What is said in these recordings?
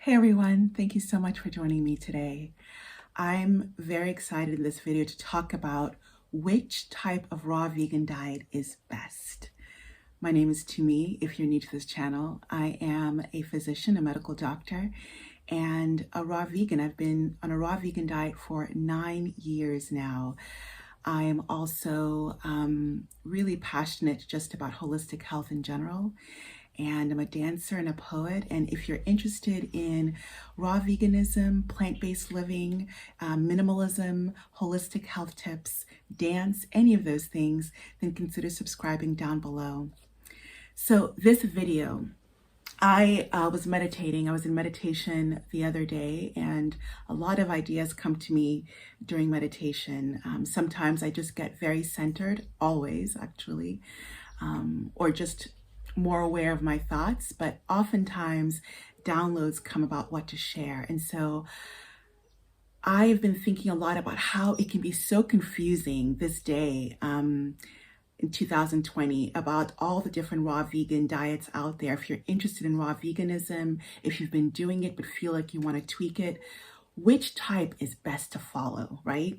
Hey everyone, thank you so much for joining me today. I'm very excited in this video to talk about which type of raw vegan diet is best. My name is Tumi. If you're new to this channel, I am a physician, a medical doctor, and a raw vegan. I've been on a raw vegan diet for 9 years now. I am also really passionate just about holistic health in general. And I'm a dancer and a poet. And if you're interested in raw veganism, plant-based living, minimalism, holistic health tips, dance, any of those things, then consider subscribing down below. So this video, I was meditating. I was in meditation the other day, and a lot of ideas come to me during meditation. Sometimes I just get very centered, always actually, or just more aware of my thoughts, but oftentimes downloads come about what to share. And so I've been thinking a lot about how it can be so confusing this day in 2020 about all the different raw vegan diets out there. If you're interested in raw veganism, if you've been doing it but feel like you want to tweak it, which type is best to follow, right?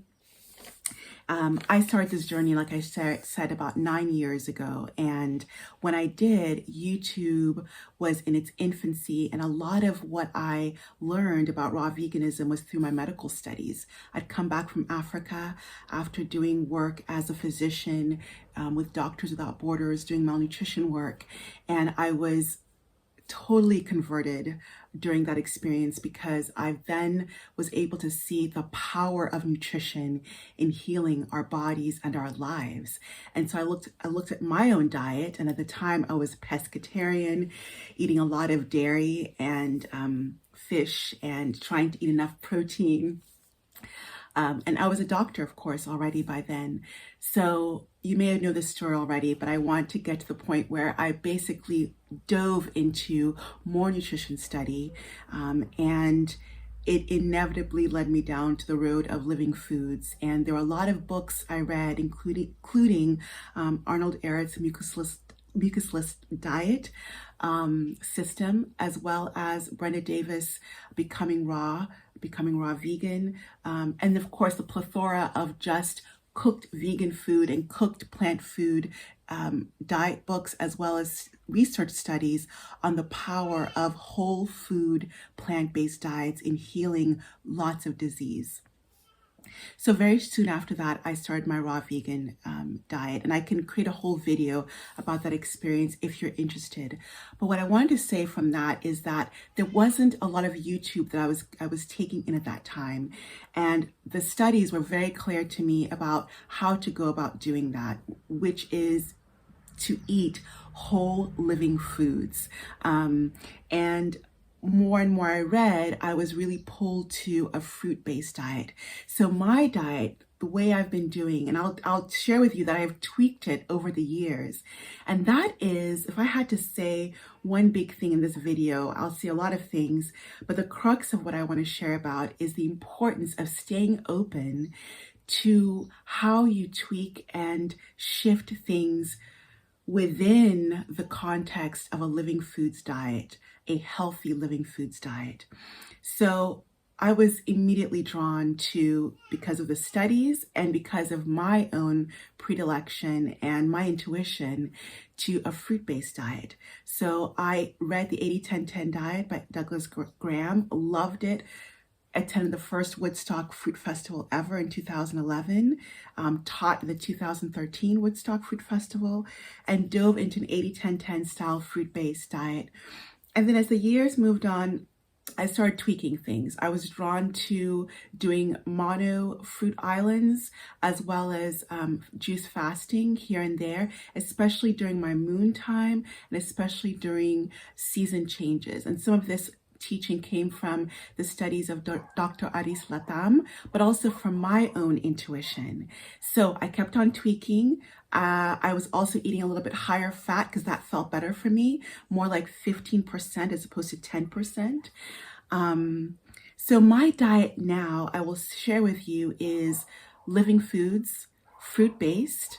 I started this journey, like I said, about 9 years ago. And when I did, YouTube was in its infancy. And a lot of what I learned about raw veganism was through my medical studies. I'd come back from Africa after doing work as a physician with Doctors Without Borders, doing malnutrition work. And I was totally converted during that experience because I then was able to see the power of nutrition in healing our bodies and our lives. And so I looked at my own diet, and at the time I was pescatarian, eating a lot of dairy and fish and trying to eat enough protein. And I was a doctor, of course, already by then. So you may know this story already, but I want to get to the point where I basically dove into more nutrition study, and it inevitably led me down to the road of living foods. And there were a lot of books I read, including Arnold Ehret's mucusless diet system, as well as Brenda Davis becoming raw vegan, and of course the plethora of just cooked vegan food and cooked plant food diet books, as well as research studies on the power of whole food plant-based diets in healing lots of disease. So very soon after that, I started my raw vegan diet, and I can create a whole video about that experience if you're interested. But what I wanted to say from that is that there wasn't a lot of YouTube that I was taking in at that time, and the studies were very clear to me about how to go about doing that, which is to eat whole living foods. And more and more I read, I was really pulled to a fruit-based diet. So my diet, the way I've been doing, and I'll share with you that I've tweaked it over the years. And that is, if I had to say one big thing in this video, I'll say a lot of things, but the crux of what I want to share about is the importance of staying open to how you tweak and shift things within the context of a living foods diet, a healthy living foods diet. So I was immediately drawn to, because of the studies and because of my own predilection and my intuition, to a fruit-based diet. So I read the 80-10-10 diet by Douglas Graham, loved it. Attended the first Woodstock Fruit Festival ever in 2011, taught the 2013 Woodstock Fruit Festival, and dove into an 80-10-10 style fruit-based diet. And then as the years moved on, I started tweaking things. I was drawn to doing mono fruit islands, as well as juice fasting here and there, especially during my moon time and especially during season changes. And some of this teaching came from the studies of Dr. Aris Latam, but also from my own intuition. So I kept on tweaking. I was also eating a little bit higher fat because that felt better for me, more like 15% as opposed to 10%. So my diet now, I will share with you, is living foods, fruit-based,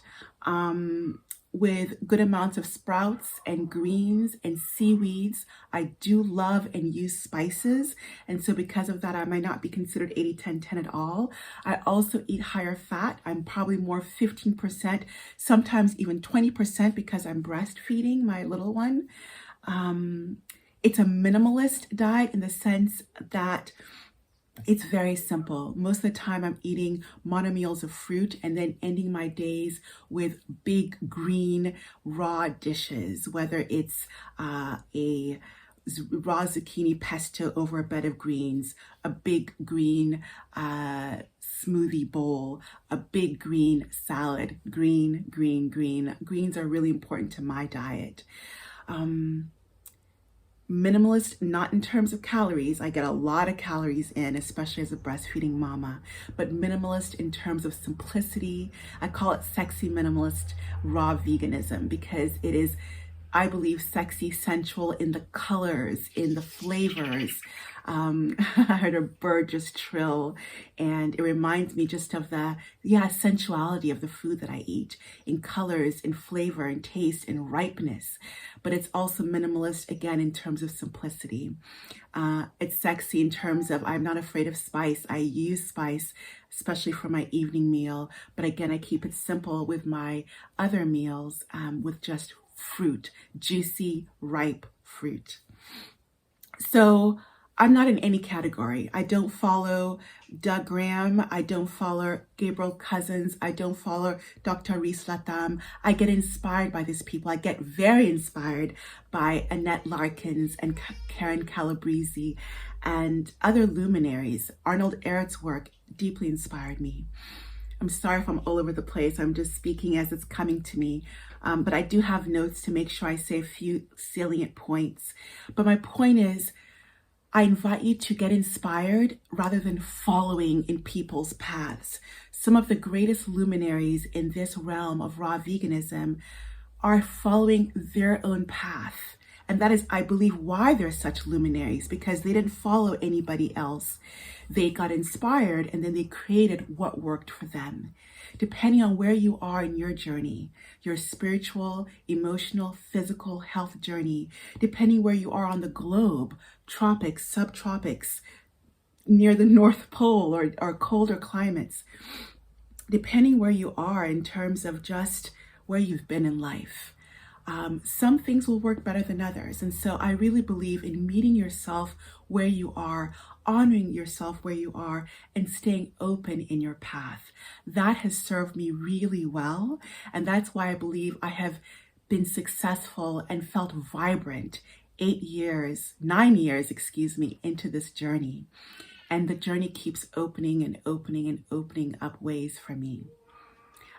with good amounts of sprouts and greens and seaweeds. I do love and use spices. And so because of that, I might not be considered 80-10-10 at all. I also eat higher fat. I'm probably more 15%, sometimes even 20% because I'm breastfeeding my little one. It's a minimalist diet in the sense that it's very simple. Most of the time I'm eating monomeals of fruit and then ending my days with big green raw dishes, whether it's a raw zucchini pesto over a bed of greens, a big green smoothie bowl, a big green salad. Green, green, green. Greens are really important to my diet. Minimalist, not in terms of calories. I get a lot of calories in, especially as a breastfeeding mama, but minimalist in terms of simplicity. I call it sexy minimalist raw veganism because it is, I believe, sexy, sensual in the colors, in the flavors. I heard a bird just trill, and it reminds me just of the sensuality of the food that I eat, in colors, in flavor, in taste, in ripeness. But it's also minimalist, again, in terms of simplicity. It's sexy in terms of I'm not afraid of spice. I use spice, especially for my evening meal. But again, I keep it simple with my other meals, with just fruit, juicy, ripe fruit. So I'm not in any category. I don't follow Doug Graham. I don't follow Gabriel Cousins. I don't follow Dr. Reese Latham. I get inspired by these people. I get very inspired by Annette Larkins and Karen Calabrese and other luminaries. Arnold Ehret's work deeply inspired me. I'm sorry if I'm all over the place. I'm just speaking as it's coming to me. But I do have notes to make sure I say a few salient points. But my point is, I invite you to get inspired rather than following in people's paths. Some of the greatest luminaries in this realm of raw veganism are following their own path. And that is, I believe, why they're such luminaries, because they didn't follow anybody else. They got inspired and then they created what worked for them. Depending on where you are in your journey, your spiritual, emotional, physical health journey, depending where you are on the globe, tropics, subtropics, near the North Pole or colder climates, depending where you are in terms of just where you've been in life. Some things will work better than others. And so I really believe in meeting yourself where you are, honoring yourself where you are, and staying open in your path. That has served me really well. And that's why I believe I have been successful and felt vibrant 9 years, into this journey. And the journey keeps opening and opening and opening up ways for me.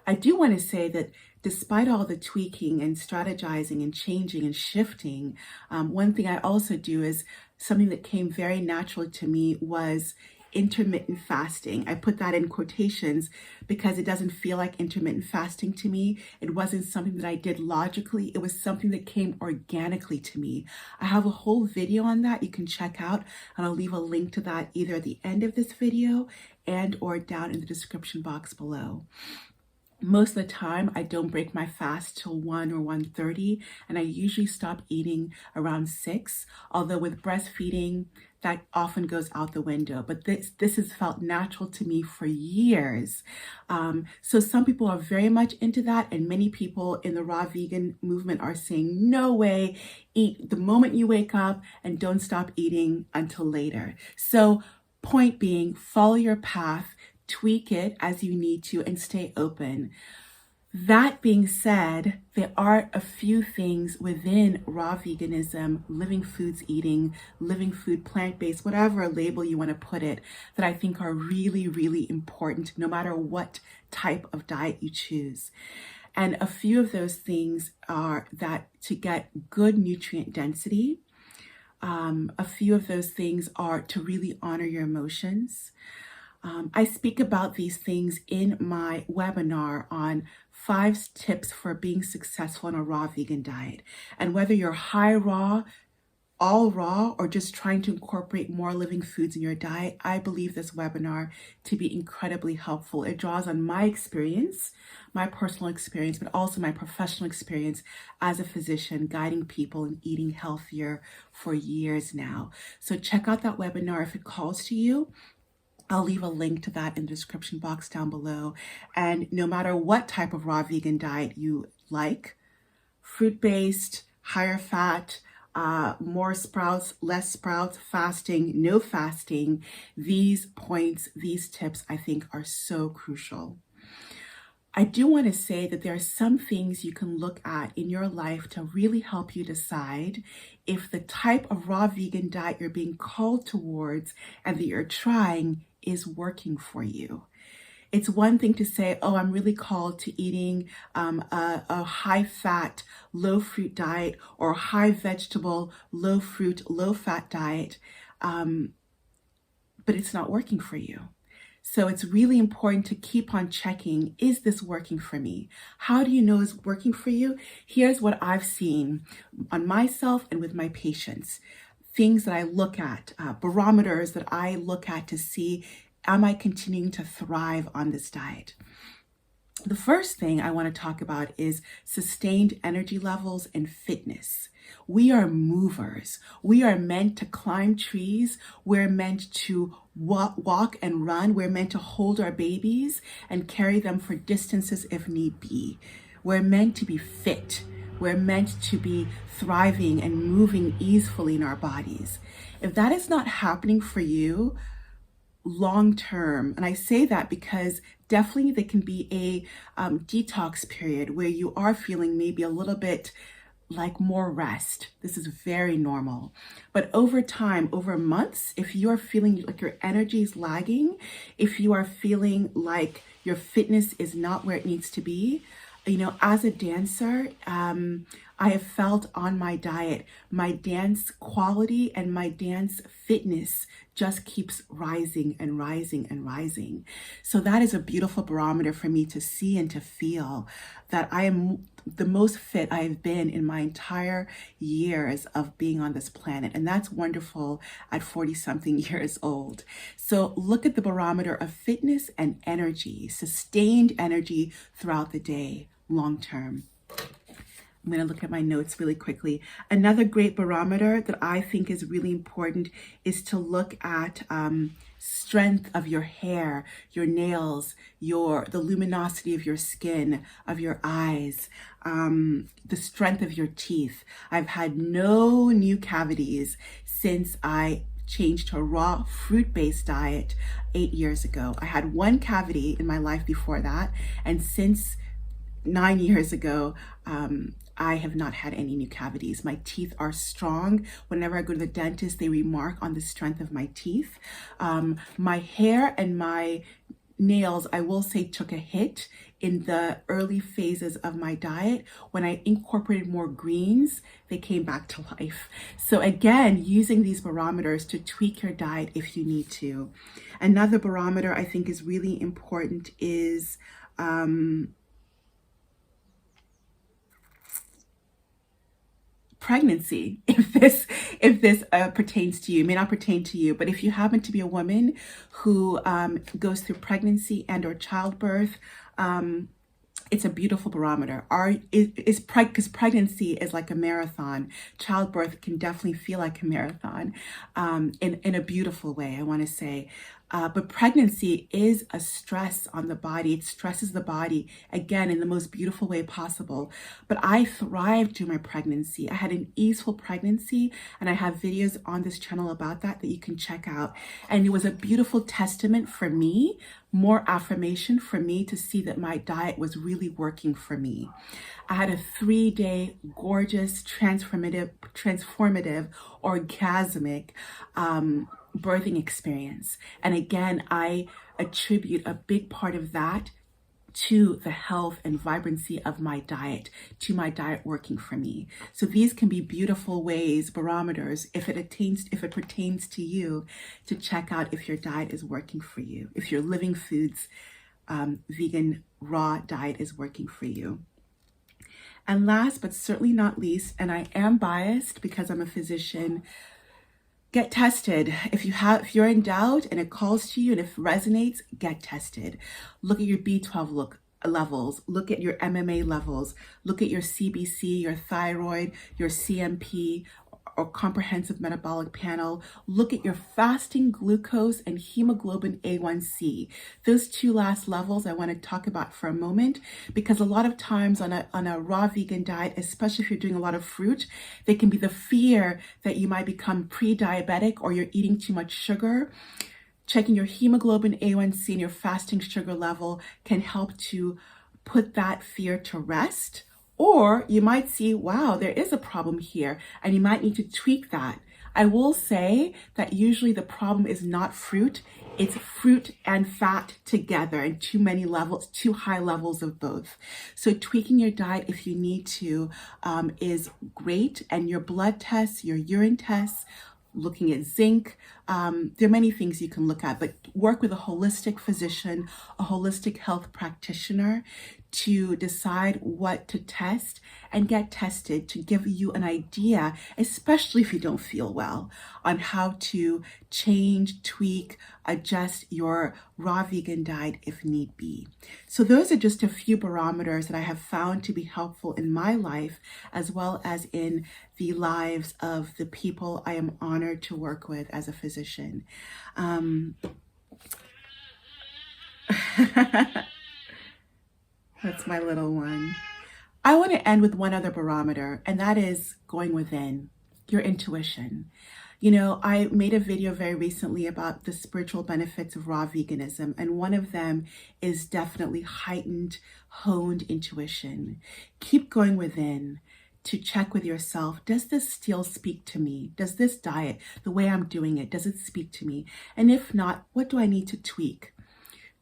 I do want to say that despite all the tweaking and strategizing and changing and shifting, one thing I also do is something that came very naturally to me was intermittent fasting. I put that in quotations because it doesn't feel like intermittent fasting to me. It wasn't something that I did logically. It was something that came organically to me. I have a whole video on that you can check out, and I'll leave a link to that either at the end of this video and or down in the description box below. Most of the time, I don't break my fast till 1 or 1:30, and I usually stop eating around 6, although with breastfeeding, that often goes out the window. But this has felt natural to me for years. So some people are very much into that, and many people in the raw vegan movement are saying, no way, eat the moment you wake up and don't stop eating until later. So point being, follow your path, tweak it as you need to, and stay open. That being said, there are a few things within raw veganism, living foods eating, living food, plant-based, whatever label you want to put it, that I think are really, really important no matter what type of diet you choose. And a few of those things are that to get good nutrient density, a few of those things are to really honor your emotions. I speak about these things in my webinar on 5 tips for being successful on a raw vegan diet. And whether you're high raw, all raw or just trying to incorporate more living foods in your diet, I believe this webinar to be incredibly helpful. It draws on my experience, my personal experience, but also my professional experience as a physician guiding people in eating healthier for years now. So check out that webinar if it calls to you. I'll leave a link to that in the description box down below. And no matter what type of raw vegan diet you like, fruit-based, higher fat, more sprouts, less sprouts, fasting, no fasting, these points, these tips, I think are so crucial. I do want to say that there are some things you can look at in your life to really help you decide if the type of raw vegan diet you're being called towards and that you're trying is working for you. It's one thing to say, oh, I'm really called to eating a high fat, low fruit diet or high vegetable, low fruit, low fat diet, but it's not working for you. So it's really important to keep on checking, is this working for me? How do you know it's working for you? Here's what I've seen on myself and with my patients. Things that I look at, barometers that I look at to see, am I continuing to thrive on this diet? The first thing I want to talk about is sustained energy levels and fitness. We are movers. We are meant to climb trees. We're meant to walk and run. We're meant to hold our babies and carry them for distances if need be. We're meant to be fit. We're meant to be thriving and moving easily in our bodies. If that is not happening for you, long term, and I say that because definitely there can be a detox period where you are feeling maybe a little bit like more rest. This is very normal. But over time, over months, if you are feeling like your energy is lagging, if you are feeling like your fitness is not where it needs to be, you know, as a dancer, I have felt on my diet, my dance quality and my dance fitness just keeps rising and rising and rising. So that is a beautiful barometer for me to see and to feel that I am the most fit I've been in my entire years of being on this planet. And that's wonderful at 40 something years old. So look at the barometer of fitness and energy, sustained energy throughout the day, long term. I'm going to look at my notes really quickly. Another great barometer that I think is really important is to look at strength of your hair, your nails, the luminosity of your skin, of your eyes, the strength of your teeth. I've had no new cavities since I changed to a raw fruit-based diet 8 years ago. I had one cavity in my life before that, and since 9 years ago, I have not had any new cavities. My teeth are strong. Whenever I go to the dentist, they remark on the strength of my teeth. My hair and my nails, I will say, took a hit in the early phases of my diet. When I incorporated more greens, they came back to life. So again, using these barometers to tweak your diet if you need to. Another barometer I think is really important is pregnancy. If this pertains to you, it may not pertain to you, but if you happen to be a woman who goes through pregnancy and or childbirth, it's a beautiful barometer. Because pregnancy is like a marathon. Childbirth can definitely feel like a marathon in a beautiful way, I want to say. But pregnancy is a stress on the body. It stresses the body, again, in the most beautiful way possible. But I thrived during my pregnancy. I had an easeful pregnancy, and I have videos on this channel about that you can check out. And it was a beautiful testament for me, more affirmation for me to see that my diet was really working for me. I had a 3-day gorgeous, transformative, orgasmic birthing experience. And again, I attribute a big part of that to the health and vibrancy of my diet, to my diet working for me. So these can be beautiful ways, barometers, if it pertains to you, to check out if your diet is working for you, if your living foods, vegan, raw diet is working for you. And last but certainly not least, and I am biased because I'm a physician, get tested. If you're in doubt and it calls to you and if it resonates, get tested. Look at your B12 levels, look at your MMA levels, look at your CBC, your thyroid, your CMP, or comprehensive metabolic panel. Look at your fasting glucose and hemoglobin A1C. Those two last levels I want to talk about for a moment, because a lot of times on a raw vegan diet, especially if you're doing a lot of fruit, there can be the fear that you might become pre-diabetic or you're eating too much sugar. Checking your hemoglobin A1C and your fasting sugar level can help to put that fear to rest. Or you might see, wow, there is a problem here, and you might need to tweak that. I will say that usually the problem is not fruit, it's fruit and fat together and too many levels, too high levels of both. So tweaking your diet if you need to is great. And your blood tests, your urine tests, looking at zinc. There are many things you can look at, but work with a holistic physician, a holistic health practitioner to decide what to test and get tested to give you an idea, especially if you don't feel well, on how to change, tweak, adjust your raw vegan diet if need be. So those are just a few barometers that I have found to be helpful in my life, as well as in the lives of the people I am honored to work with as a physician. That's my little one. I want to end with one other barometer, and that is going within, your intuition. You know, I made a video very recently about the spiritual benefits of raw veganism, and one of them is definitely heightened, honed intuition. Keep going within to check with yourself. Does this still speak to me? Does this diet, the way I'm doing it, does it speak to me? And if not, what do I need to tweak?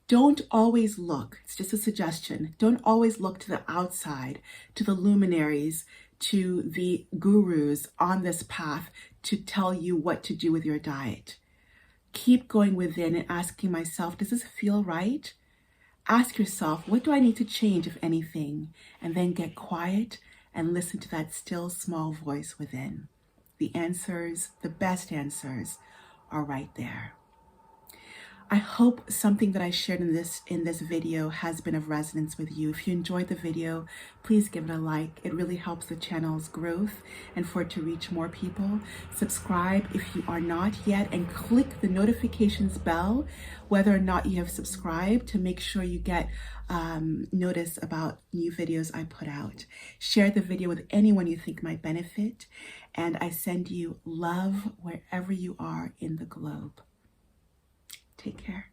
Don't always look, it's just a suggestion, don't always look to the outside, to the luminaries, to the gurus on this path to tell you what to do with your diet. Keep going within and asking myself, does this feel right? Ask yourself, what do I need to change, if anything? And then get quiet and listen to that still small voice within. The answers, the best answers, are right there. I hope something that I shared in this video has been of resonance with you. If you enjoyed the video, please give it a like. It really helps the channel's growth and for it to reach more people. Subscribe if you are not yet, and click the notifications bell whether or not you have subscribed to make sure you get notice about new videos I put out. Share the video with anyone you think might benefit, and I send you love wherever you are in the globe. Take care.